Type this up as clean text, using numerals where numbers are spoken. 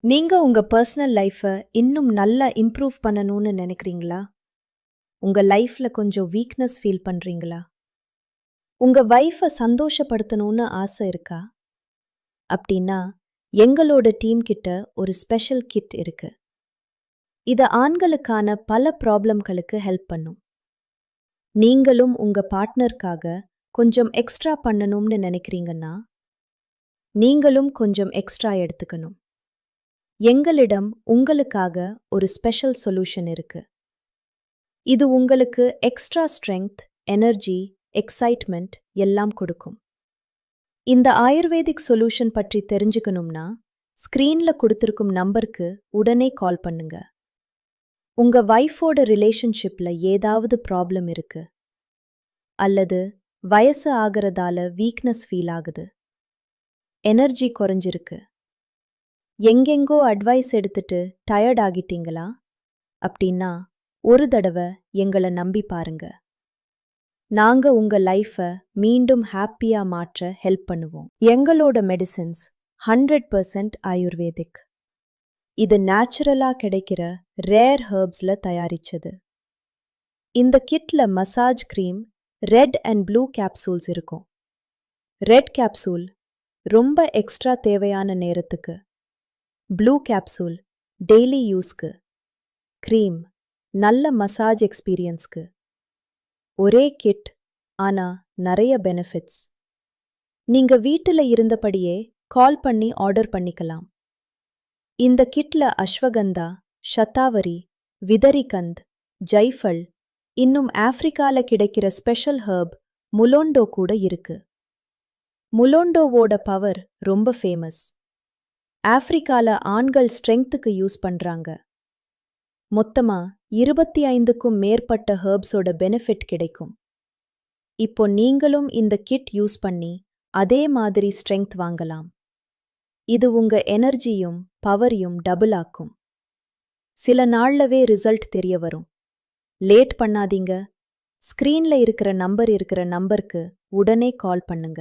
நீங்க உங்க பர்சனல் லைஃபை இன்னும் நல்லா இம்ப்ரூவ் பண்ணணும்னு நினைக்கிறீங்களா? உங்க லைஃப்ல கொஞ்சம் வீக்னஸ் ஃபீல் பண்றீங்களா? உங்க வைஃபை சந்தோஷப்படுத்தணும்னு ஆசை இருக்கா? அப்படின்னா எங்களோட டீம் கிட்ட ஒரு ஸ்பெஷல் கிட் இருக்கு. இது ஆண்களுக்கான பல ப்ராப்ளம்களுக்கு ஹெல்ப் பண்ணும். நீங்களும் உங்க பார்ட்னருக்காக கொஞ்சம் எக்ஸ்ட்ரா பண்ணணும்னு நினைக்கிறீங்கன்னா நீங்களும் கொஞ்சம் எக்ஸ்ட்ரா எடுத்துக்கணும். எங்களிடம் உங்களுக்காக ஒரு ஸ்பெஷல் சொல்யூஷன் இருக்கு. இது உங்களுக்கு எக்ஸ்ட்ரா ஸ்ட்ரெங்த், எனர்ஜி, எக்ஸைட்மெண்ட் எல்லாம் கொடுக்கும். இந்த ஆயுர்வேதிக் சொல்யூஷன் பற்றி தெரிஞ்சுக்கணும்னா ஸ்கிரீன்ல கொடுத்திருக்கும் நம்பருக்கு உடனே கால் பண்ணுங்க. உங்க வைஃபோட ரிலேஷன்ஷிப்ல ஏதாவது ப்ராப்ளம் இருக்கு, அல்லது வயசு ஆகிறதால வீக்னஸ் ஃபீல் ஆகுது, எனர்ஜி குறைஞ்சிருக்கு, எங்கெங்கோ அட்வைஸ் எடுத்துட்டு டயர்ட் ஆகிட்டீங்களா? அப்படின்னா ஒரு தடவை எங்களை நம்பி பாருங்க. நாங்க உங்க லைஃபை மீண்டும் ஹாப்பியா மாற்ற ஹெல்ப் பண்ணுவோம். எங்களோட மெடிசின்ஸ் 100% ஆயுர்வேதிக். இது நேச்சுரலா கிடைக்கிற ரேர் ஹெர்ப்ஸ்ல தயாரிச்சது. இந்த கிட்ல massage cream, red and blue capsules இருக்கும். ரெட் கேப்சூல் ரொம்ப எக்ஸ்ட்ரா தேவையான நேரத்துக்கு, ப்ளூ கேப்சூல் டெய்லி யூஸ்க்கு, கிரீம் நல்ல மசாஜ் எக்ஸ்பீரியன்ஸ்க்கு. ஒரே கிட், ஆனா நிறைய பெனிஃபிட்ஸ். நீங்க வீட்டில் இருந்தபடியே கால் பண்ணி ஆர்டர் பண்ணிக்கலாம். இந்த கிட்ல அஸ்வகந்தா, ஷதாவரி, விதரிகந்த், ஜைஃபல், இன்னும் ஆப்பிரிக்கால கிடைக்கிற ஸ்பெஷல் ஹெர்ப் முலோண்டோ கூட இருக்கு. முலோண்டோவோட பவர் ரொம்ப ஃபேமஸ். ஆப்பிரிக்கால ஆண்கள் ஸ்ட்ரெங்த்துக்கு யூஸ் பண்றாங்க. மொத்தமா 25க்கும் மேற்பட்ட ஹெர்ப்ஸோட பெனிஃபிட் கிடைக்கும். இப்போ நீங்களும் இந்த கிட் யூஸ் பண்ணி அதே மாதிரி ஸ்ட்ரெங்த் வாங்கலாம். இது உங்க எனர்ஜியும் பவரையும் டபுள் ஆக்கும். சில நாள்லவே ரிசல்ட் தெரிய வரும். லேட் பண்ணாதீங்க. ஸ்கிரீன்ல இருக்கிற நம்பருக்கு உடனே கால் பண்ணுங்க.